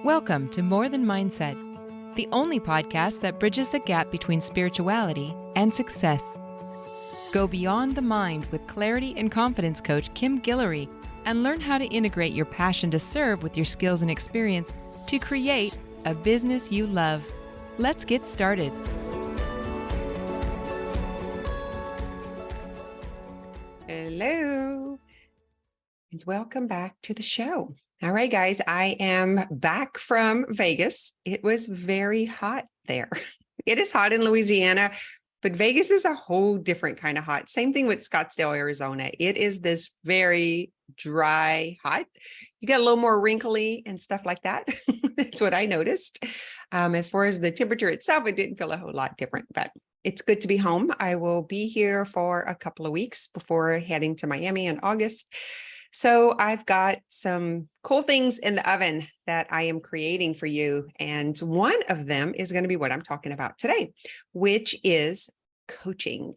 Welcome to More Than Mindset, the only podcast that bridges the gap between spirituality and success. Go beyond the mind with clarity and confidence coach Kim Guillory and learn how to integrate your passion to serve with your skills and experience to create a business you love. Let's get started. Hello, and welcome back to the show. All right, guys, I am back from Vegas. It was very hot there. It is hot in Louisiana, but Vegas is a whole different kind of hot. Same thing with Scottsdale, Arizona. It is this very dry hot. You get a little more wrinkly and stuff like that. That's what I noticed. As far as the temperature itself, it didn't feel a whole lot different, but it's good to be home. I will be here for a couple of weeks before heading to Miami in August. So I've got some cool things in the oven that I am creating for you. And one of them is going to be what I'm talking about today, which is coaching.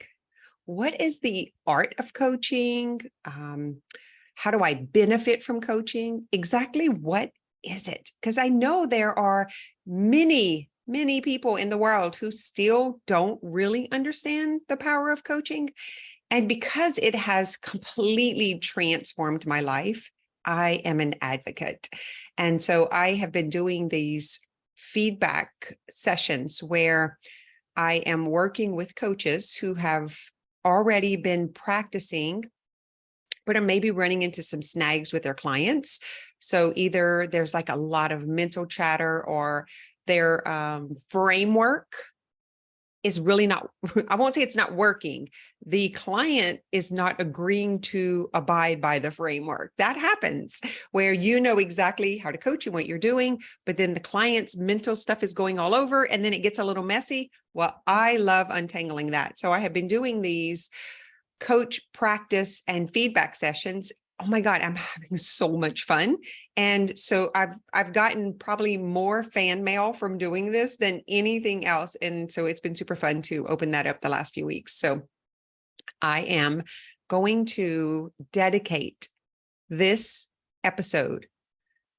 What is the art of coaching? How do I benefit from coaching? Exactly what is it? Because I know there are many people in the world who still don't really understand the power of coaching. And because it has completely transformed my life, I am an advocate. And so I have been doing these feedback sessions where I am working with coaches who have already been practicing, but are maybe running into some snags with their clients. So either there's like a lot of mental chatter, or their framework is really not, I won't say it's not working. The client is not agreeing to abide by the framework. That happens where you know exactly how to coach and what you're doing, but then the client's mental stuff is going all over and then it gets a little messy. Well, I love untangling that. So I have been doing these coach practice and feedback sessions. Oh my God, I'm having so much fun. And so I've gotten probably more fan mail from doing this than anything else. And so it's been super fun to open that up the last few weeks. So I am going to dedicate this episode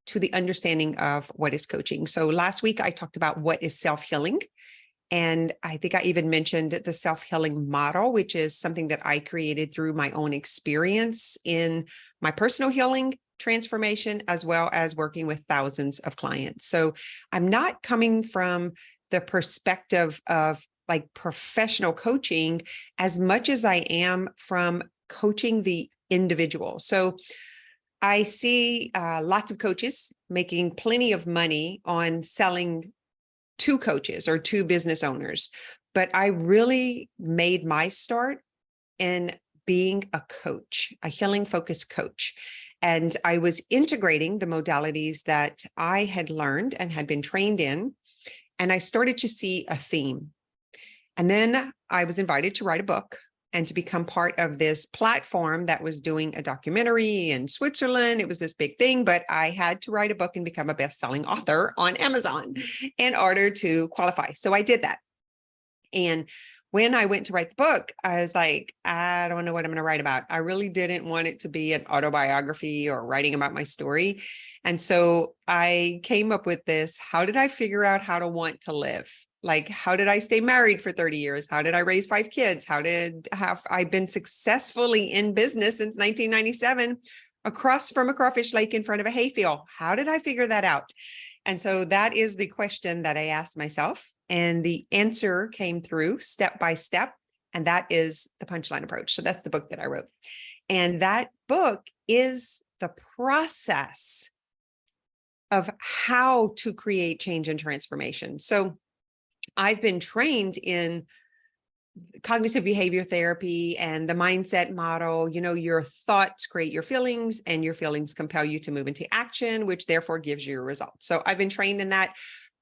to the understanding of what is coaching. So last week I talked about what is self-healing. And I think I even mentioned the self-healing model, which is something that I created through my own experience in my personal healing transformation, as well as working with thousands of clients. So I'm not coming from the perspective of like professional coaching as much as I am from coaching the individual. So I see lots of coaches making plenty of money on selling to coaches or to business owners, but I really made my start in being a coach, a healing focused coach. And I was integrating the modalities that I had learned and had been trained in, and I started to see a theme. And then I was invited to write a book and to become part of this platform that was doing a documentary in Switzerland. It was this big thing, but I had to write a book and become a best-selling author on Amazon in order to qualify. So I did that. And when I went to write the book, I was like, I don't know what I'm going to write about. I really didn't want it to be an autobiography or writing about my story. And so I came up with this: how did I figure out how to want to live? Like, how did I stay married for 30 years? How did I raise 5 kids? Have I been successfully in business since 1997 across from a crawfish lake in front of a hayfield? How did I figure that out? And so that is the question that I asked myself. And the answer came through step by step. And that is the punchline approach. So that's the book that I wrote. And that book is the process of how to create change and transformation. So I've been trained in cognitive behavior therapy and the mindset model. You know, your thoughts create your feelings, and your feelings compel you to move into action, which therefore gives you a result. So I've been trained in that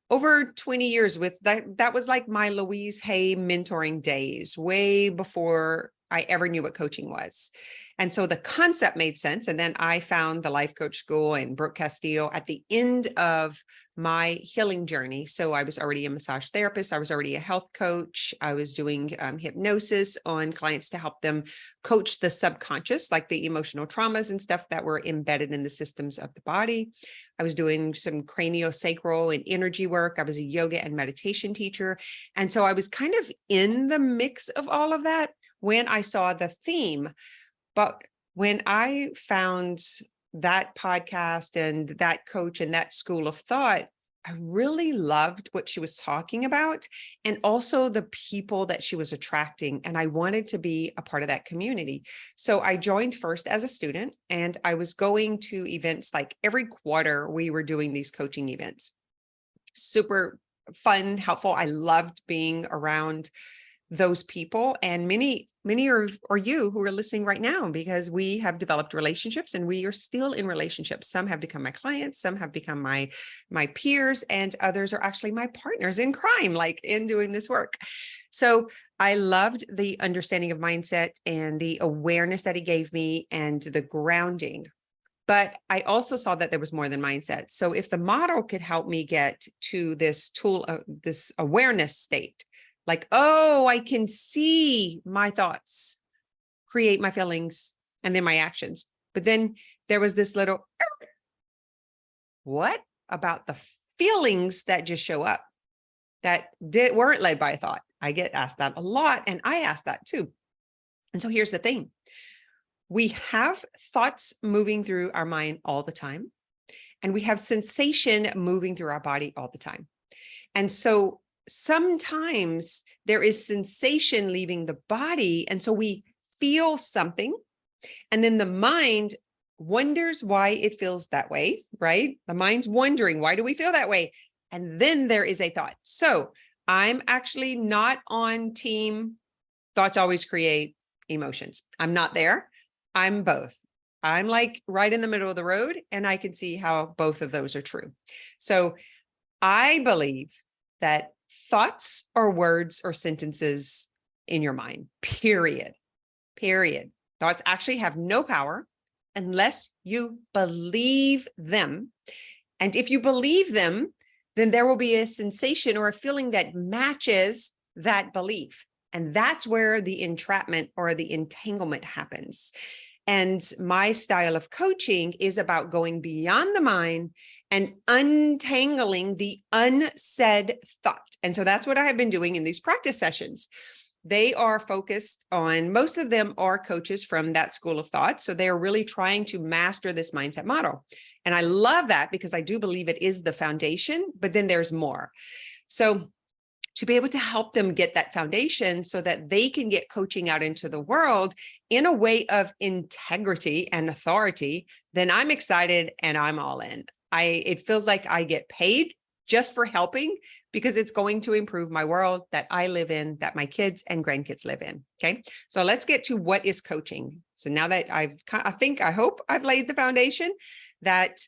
over 20 years with that. That was like my Louise Hay mentoring days, way before I ever knew what coaching was. And so the concept made sense. And then I found the life coach school and Brooke Castillo at the end of my healing journey. So I was already a massage therapist. I was already a health coach. I was doing hypnosis on clients to help them coach the subconscious, like the emotional traumas and stuff that were embedded in the systems of the body. I was doing some craniosacral and energy work. I was a yoga and meditation teacher. And so I was kind of in the mix of all of that when I saw the theme. But when I found that podcast and that coach and that school of thought, I really loved what she was talking about and also the people that she was attracting. And I wanted to be a part of that community. So I joined first as a student, and I was going to events like every quarter. We were doing these coaching events. Super fun, helpful. I loved being around those people, and many are you who are listening right now, because we have developed relationships and we are still in relationships. Some have become my clients, some have become my peers, and others are actually my partners in crime, like in doing this work. So I loved the understanding of mindset and the awareness that it gave me and the grounding. But I also saw that there was more than mindset. So if the model could help me get to this tool of this awareness state, like, oh, I can see my thoughts create my feelings and then my actions. But then there was this little, what about the feelings that just show up that weren't led by a thought? I get asked that a lot, and I ask that too. And so here's the thing. We have thoughts moving through our mind all the time, and we have sensation moving through our body all the time. And so sometimes there is sensation leaving the body, and so we feel something, and then the mind wonders why it feels that way, right? The mind's wondering, why do we feel that way? And then there is a thought. So I'm actually not on team thoughts always create emotions. I'm not there. I'm both. I'm like right in the middle of the road, and I can see how both of those are true. So I believe that thoughts are words or sentences in your mind, period. Thoughts actually have no power unless you believe them. And if you believe them, then there will be a sensation or a feeling that matches that belief. And that's where the entrapment or the entanglement happens. And my style of coaching is about going beyond the mind and untangling the unsaid thought. And so that's what I have been doing in these practice sessions. They are focused on, most of them are coaches from that school of thought. So they are really trying to master this mindset model. And I love that because I do believe it is the foundation, but then there's more. So to be able to help them get that foundation so that they can get coaching out into the world in a way of integrity and authority, then I'm excited and I'm all in. It feels like I get paid just for helping, because it's going to improve my world that I live in, that my kids and grandkids live in. Okay. So let's get to what is coaching. So now that I hope I've laid the foundation, that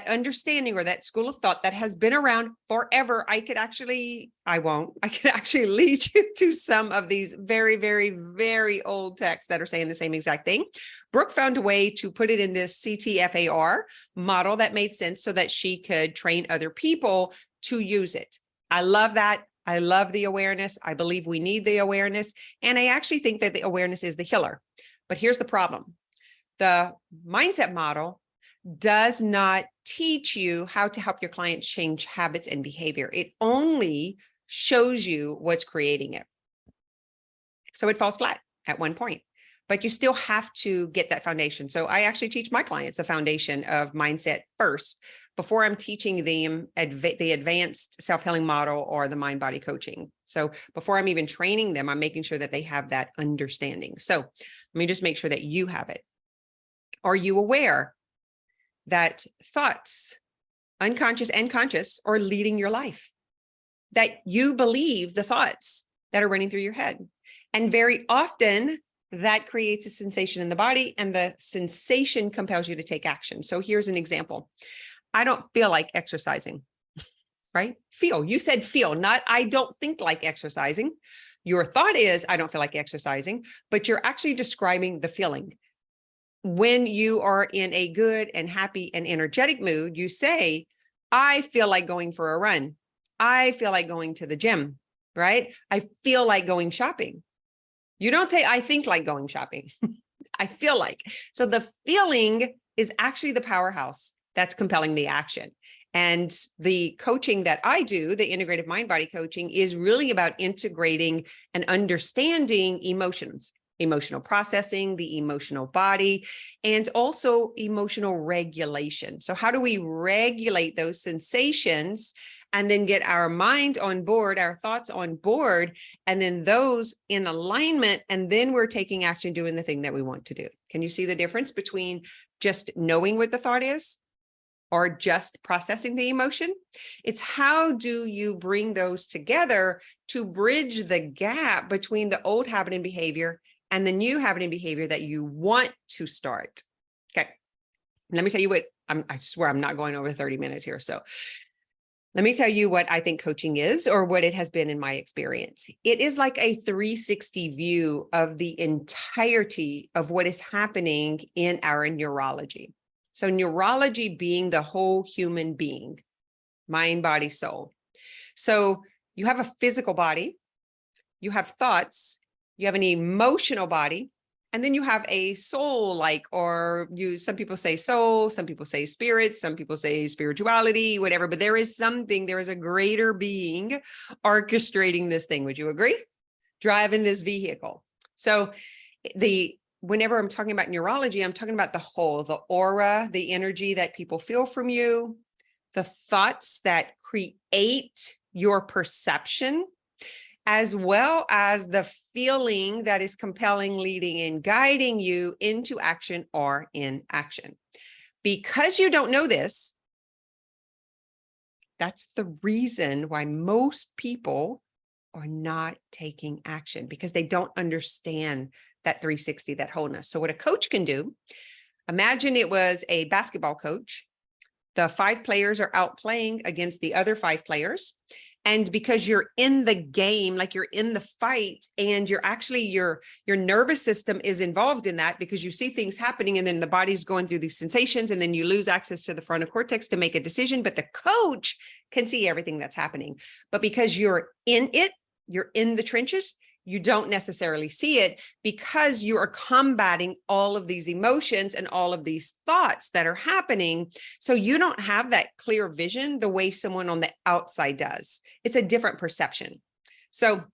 understanding or that school of thought that has been around forever, I could actually lead you to some of these very, very, very old texts that are saying the same exact thing. Brooke found a way to put it in this CTFAR model that made sense so that she could train other people to use it. I love that. I love the awareness. I believe we need the awareness. And I actually think that the awareness is the healer. But here's the problem. The mindset model does not teach you how to help your clients change habits and behavior. It only shows you what's creating it. So it falls flat at one point, but you still have to get that foundation. So I actually teach my clients a foundation of mindset first before I'm teaching them the advanced self-healing model or the mind-body coaching. So before I'm even training them, I'm making sure that they have that understanding. So let me just make sure that you have it. Are you aware that thoughts, unconscious and conscious, are leading your life? That you believe the thoughts that are running through your head. And very often that creates a sensation in the body, and the sensation compels you to take action. So here's an example. I don't feel like exercising, right? Feel, you said feel, not I don't think like exercising. Your thought is, I don't feel like exercising, but you're actually describing the feeling. When you are in a good and happy and energetic mood, you say, I feel like going for a run. I feel like going to the gym, right? I feel like going shopping. You don't say, I think like going shopping. I feel like. So the feeling is actually the powerhouse that's compelling the action. And the coaching that I do, the integrative mind body coaching, is really about integrating and understanding emotions, emotional processing, the emotional body, and also emotional regulation. So how do we regulate those sensations and then get our mind on board, our thoughts on board, and then those in alignment, and then we're taking action, doing the thing that we want to do. Can you see the difference between just knowing what the thought is or just processing the emotion? It's how do you bring those together to bridge the gap between the old habit and behavior and the new habit and behavior that you want to start. Okay. Let me tell you what, I swear I'm not going over 30 minutes here. So let me tell you what I think coaching is, or what it has been in my experience. It is like a 360 view of the entirety of what is happening in our neurology. So neurology being the whole human being, mind, body, soul. So you have a physical body, you have thoughts, you have an emotional body, and then you have a soul, some people say soul, some people say spirit, some people say spirituality, whatever, but there is a greater being orchestrating this thing. Would you agree? Driving this vehicle. So whenever I'm talking about neurology, I'm talking about the whole, the aura, the energy that people feel from you, the thoughts that create your perception, as well as the feeling that is compelling, leading, and guiding you into action or inaction. Because you don't know this, that's the reason why most people are not taking action, because they don't understand that 360, that wholeness. So what a coach can do, imagine it was a basketball coach. The 5 players are out playing against the other 5 players. And because you're in the game, like you're in the fight, and you're actually, your nervous system is involved in that, because you see things happening and then the body's going through these sensations, and then you lose access to the frontal cortex to make a decision. But the coach can see everything that's happening. But because you're in it, you're in the trenches, you don't necessarily see it, because you are combating all of these emotions and all of these thoughts that are happening. So you don't have that clear vision the way someone on the outside does. It's a different perception. So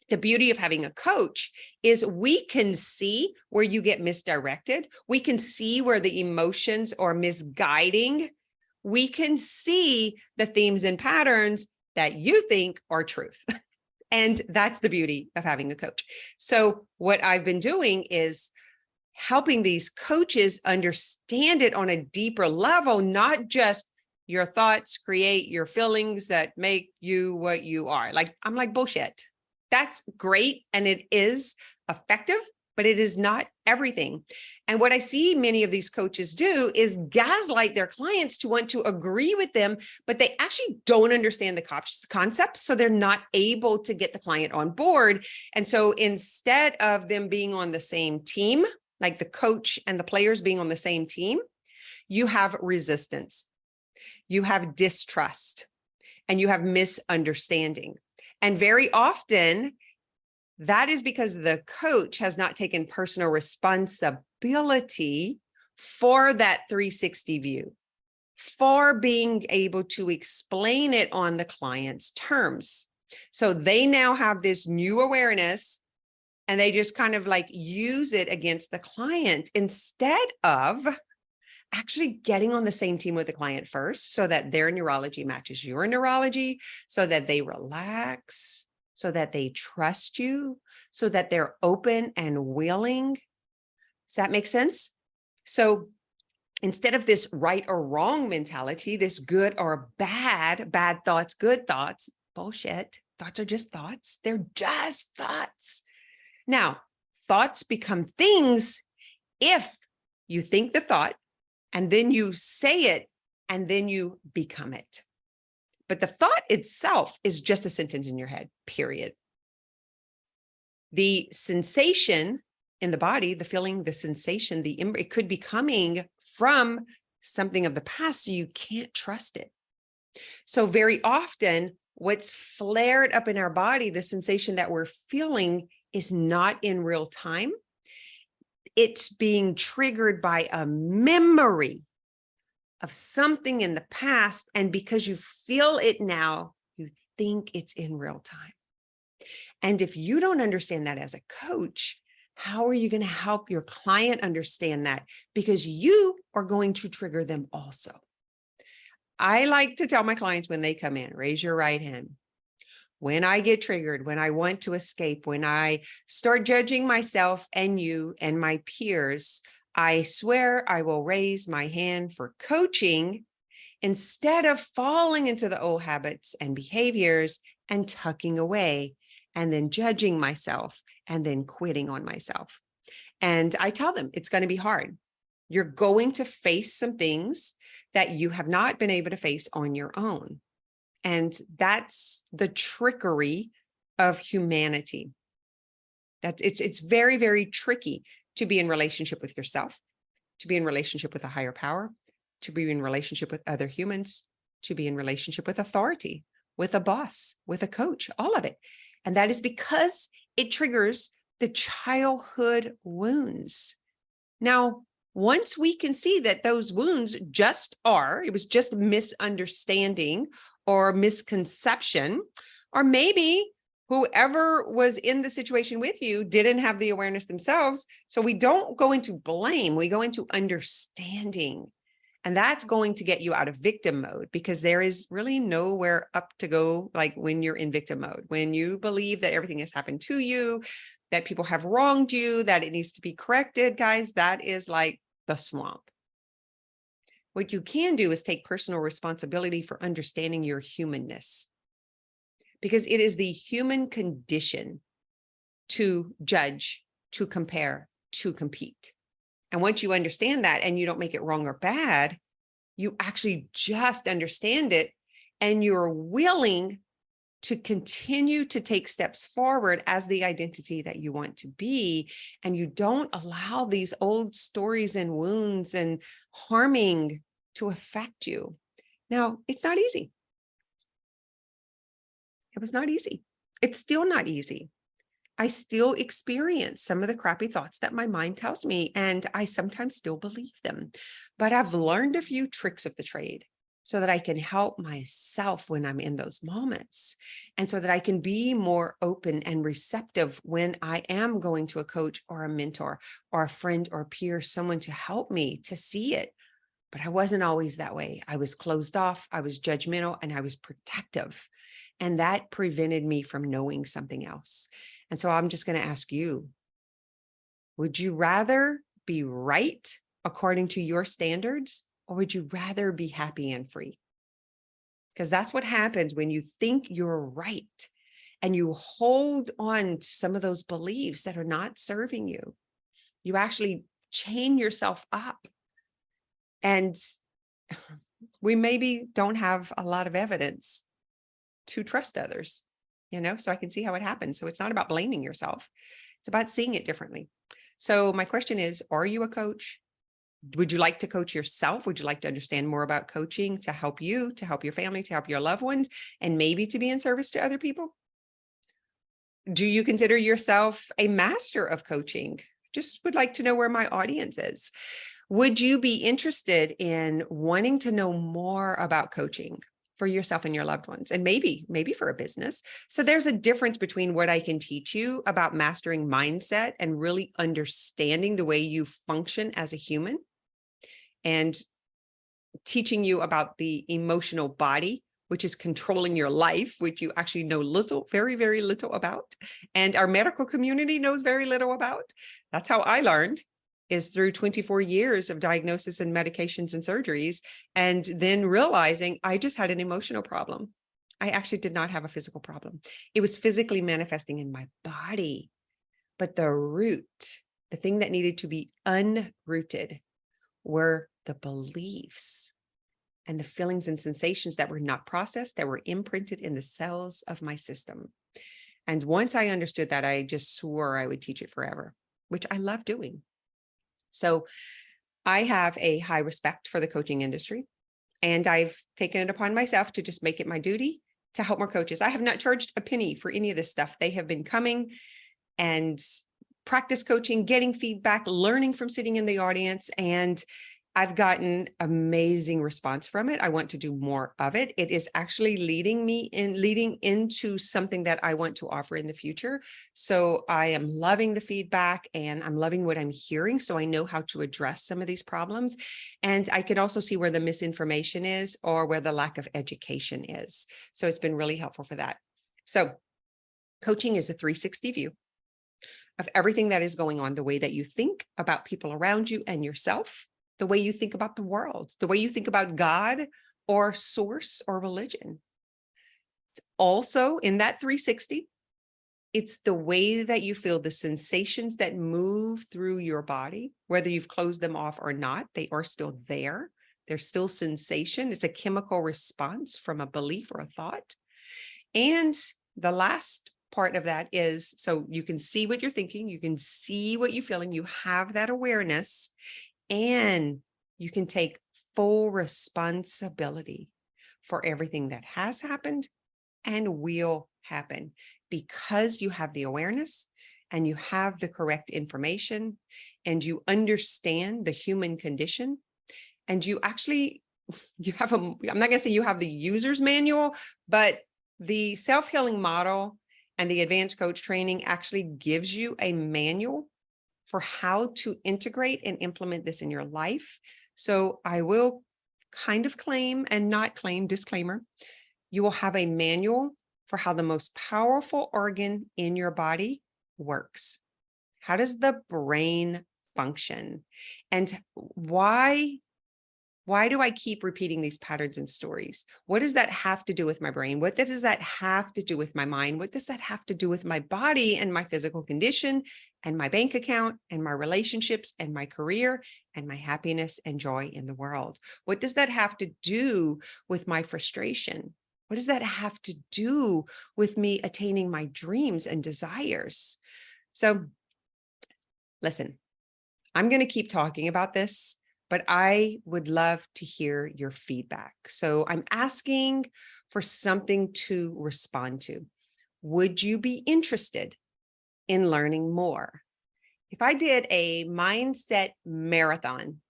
the beauty of having a coach is we can see where you get misdirected. We can see where the emotions are misguiding. We can see the themes and patterns that you think are truth. And that's the beauty of having a coach. So what I've been doing is helping these coaches understand it on a deeper level, not just your thoughts create your feelings that make you what you are. I'm like, bullshit. That's great. And it is effective, but it is not everything. And what I see many of these coaches do is gaslight their clients to want to agree with them, but they actually don't understand the concept. So they're not able to get the client on board. And so instead of them being on the same team, like the coach and the players being on the same team, you have resistance, you have distrust, and you have misunderstanding. And very often, that is because the coach has not taken personal responsibility for that 360 view, for being able to explain it on the client's terms. So they now have this new awareness, and they just kind of use it against the client instead of actually getting on the same team with the client first, so that their neurology matches your neurology, so that they relax, so that they trust you, so that they're open and willing. Does that make sense? So instead of this right or wrong mentality, this good or bad thoughts, good thoughts, bullshit. Thoughts are just thoughts. They're just thoughts. Now, thoughts become things if you think the thought, and then you say it, and then you become it. But the thought itself is just a sentence in your head, period. The sensation in the body, the feeling, the sensation, it could be coming from something of the past, so you can't trust it. So very often, what's flared up in our body, the sensation that we're feeling, is not in real time. It's being triggered by a memory of something in the past. And because you feel it now, you think it's in real time. And if you don't understand that as a coach, how are you going to help your client understand that? Because you are going to trigger them also. I like to tell my clients when they come in, raise your right hand. When I get triggered, when I want to escape, when I start judging myself and you and my peers, I swear I will raise my hand for coaching instead of falling into the old habits and behaviors and tucking away and then judging myself and then quitting on myself. And I tell them it's going to be hard. You're going to face some things that you have not been able to face on your own. And that's the trickery of humanity. It's very, very tricky to be in relationship with yourself, to be in relationship with a higher power, to be in relationship with other humans, to be in relationship with authority, with a boss, with a coach, all of it. And that is because it triggers the childhood wounds. Now, once we can see that those wounds it was just misunderstanding or misconception, or maybe whoever was in the situation with you didn't have the awareness themselves. So we don't go into blame, we go into understanding. And that's going to get you out of victim mode, because there is really nowhere up to go like when you're in victim mode. When you believe that everything has happened to you, that people have wronged you, that it needs to be corrected, guys, that is like the swamp. What you can do is take personal responsibility for understanding your humanness, because it is the human condition to judge, to compare, to compete. And once you understand that and you don't make it wrong or bad, you actually just understand it and you're willing to continue to take steps forward as the identity that you want to be. And you don't allow these old stories and wounds and harming to affect you. Now, it's not easy. It was not easy. It's still not easy. I still experience some of the crappy thoughts that my mind tells me, and I sometimes still believe them. But I've learned a few tricks of the trade so that I can help myself when I'm in those moments, and so that I can be more open and receptive when I am going to a coach or a mentor or a friend or peer, someone to help me to see it. But I wasn't always that way. I was closed off, I was judgmental, and I was protective. And that prevented me from knowing something else. And so I'm just going to ask you, would you rather be right according to your standards, or would you rather be happy and free? Because that's what happens when you think you're right and you hold on to some of those beliefs that are not serving you. You actually chain yourself up. And we maybe don't have a lot of evidence to trust others, so I can see how it happens. So it's not about blaming yourself. It's about seeing it differently. So my question is, are you a coach? Would you like to coach yourself? Would you like to understand more about coaching to help you, to help your family, to help your loved ones, and maybe to be in service to other people? Do you consider yourself a master of coaching? Just would like to know where my audience is. Would you be interested in wanting to know more about coaching for yourself and your loved ones, and maybe for a business? So there's a difference between what I can teach you about mastering mindset and really understanding the way you function as a human, and teaching you about the emotional body, which is controlling your life, which you actually know little, very, very little about. And our medical community knows very little about. That's how I learned, is through 24 years of diagnosis and medications and surgeries, and then realizing I just had an emotional problem. I actually did not have a physical problem. It was physically manifesting in my body. But the root, the thing that needed to be unrooted, were the beliefs and the feelings and sensations that were not processed, that were imprinted in the cells of my system. And once I understood that, I just swore I would teach it forever, which I love doing. So I have a high respect for the coaching industry, and I've taken it upon myself to just make it my duty to help more coaches. I have not charged a penny for any of this stuff. They have been coming and practice coaching, getting feedback, learning from sitting in the audience, and I've gotten amazing response from it. I want to do more of it. It is actually leading into something that I want to offer in the future. So I am loving the feedback and I'm loving what I'm hearing. So I know how to address some of these problems. And I can also see where the misinformation is or where the lack of education is. So it's been really helpful for that. So coaching is a 360 view of everything that is going on, the way that you think about people around you and yourself, the way you think about the world, the way you think about God or source or religion. It's also in that 360, it's the way that you feel, the sensations that move through your body, whether you've closed them off or not, they are still there. There's still sensation. It's a chemical response from a belief or a thought. And the last part of that is, so you can see what you're thinking, you can see what you're feeling, you have that awareness, and you can take full responsibility for everything that has happened and will happen because you have the awareness and you have the correct information and you understand the human condition. And you actually, I'm not going to say you have the user's manual, but the self-healing model and the advanced coach training actually gives you a manual for how to integrate and implement this in your life. So I will kind of claim and not claim, disclaimer, you will have a manual for how the most powerful organ in your body works. How does the brain function? And why do I keep repeating these patterns and stories? What does that have to do with my brain? What does that have to do with my mind? What does that have to do with my body and my physical condition and my bank account and my relationships and my career and my happiness and joy in the world? What does that have to do with my frustration? What does that have to do with me attaining my dreams and desires? So listen, I'm going to keep talking about this, but I would love to hear your feedback. So I'm asking for something to respond to. Would you be interested in learning more? If I did a mindset marathon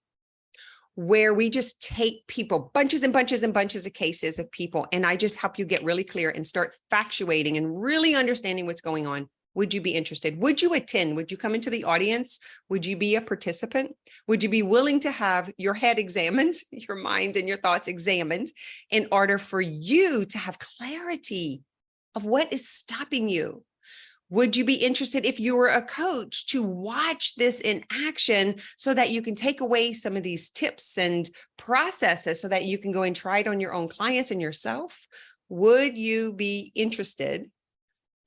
where we just take people, bunches and bunches and bunches of cases of people, and I just help you get really clear and start factuating and really understanding what's going on, would you be interested? Would you attend? Would you come into the audience? Would you be a participant? Would you be willing to have your head examined, your mind and your thoughts examined in order for you to have clarity of what is stopping you? Would you be interested, if you were a coach, to watch this in action so that you can take away some of these tips and processes so that you can go and try it on your own clients and yourself? Would you be interested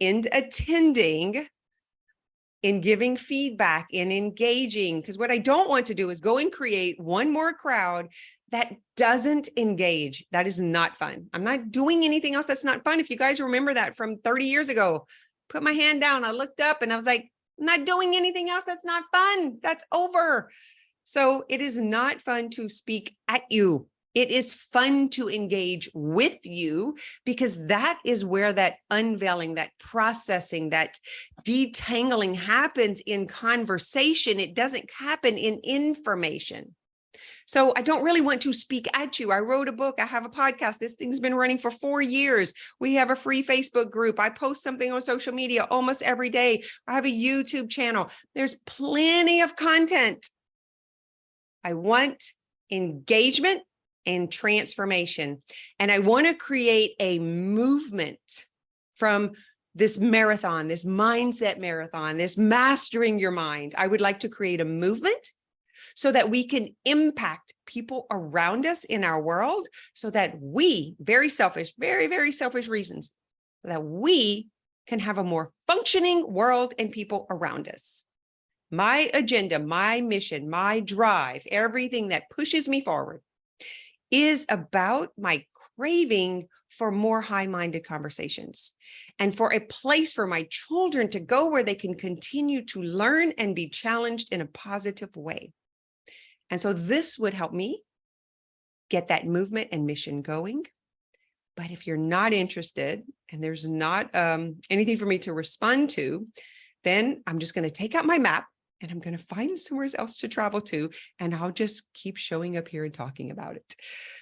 in attending, in giving feedback, in engaging? Because what I don't want to do is go and create one more crowd that doesn't engage. That is not fun. I'm not doing anything else that's not fun. If you guys remember that from 30 years ago, put my hand down, I looked up and I was like, I'm not doing anything else that's not fun. That's over. So it is not fun to speak at you. It is fun to engage with you, because that is where that unveiling, that processing, that detangling happens in conversation. It doesn't happen in information. So I don't really want to speak at you. I wrote a book. I have a podcast. This thing's been running for 4 years. We have a free Facebook group. I post something on social media almost every day. I have a YouTube channel. There's plenty of content. I want engagement and transformation. And I want to create a movement from this marathon, this mindset marathon, this mastering your mind. I would like to create a movement so that we can impact people around us in our world, so that we, very selfish, very, very selfish reasons, so that we can have a more functioning world and people around us. My agenda, my mission, my drive, everything that pushes me forward is about my craving for more high-minded conversations and for a place for my children to go where they can continue to learn and be challenged in a positive way. And so this would help me get that movement and mission going. But if you're not interested and there's not anything for me to respond to, then I'm just going to take out my map and I'm going to find somewhere else to travel to, and I'll just keep showing up here and talking about it.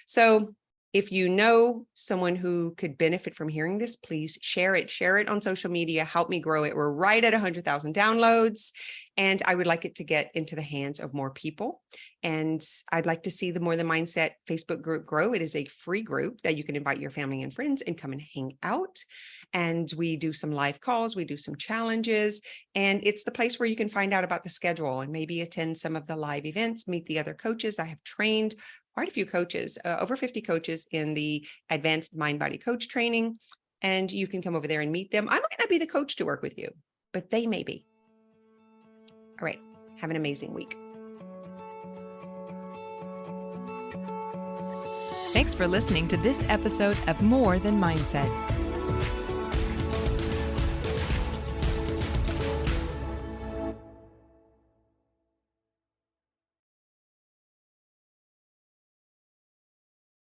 So if you know someone who could benefit from hearing this, please share it. Share it on social media. Help me grow it. We're right at 100,000 downloads, and I would like it to get into the hands of more people. And I'd like to see the More Than Mindset Facebook group grow. It is a free group that you can invite your family and friends and come and hang out. And we do some live calls. We do some challenges. And it's the place where you can find out about the schedule and maybe attend some of the live events, meet the other coaches. I have trained quite a few coaches, over 50 coaches in the advanced mind body coach training. And you can come over there and meet them. I might not be the coach to work with you, but they may be. All right. Have an amazing week. Thanks for listening to this episode of More Than Mindset.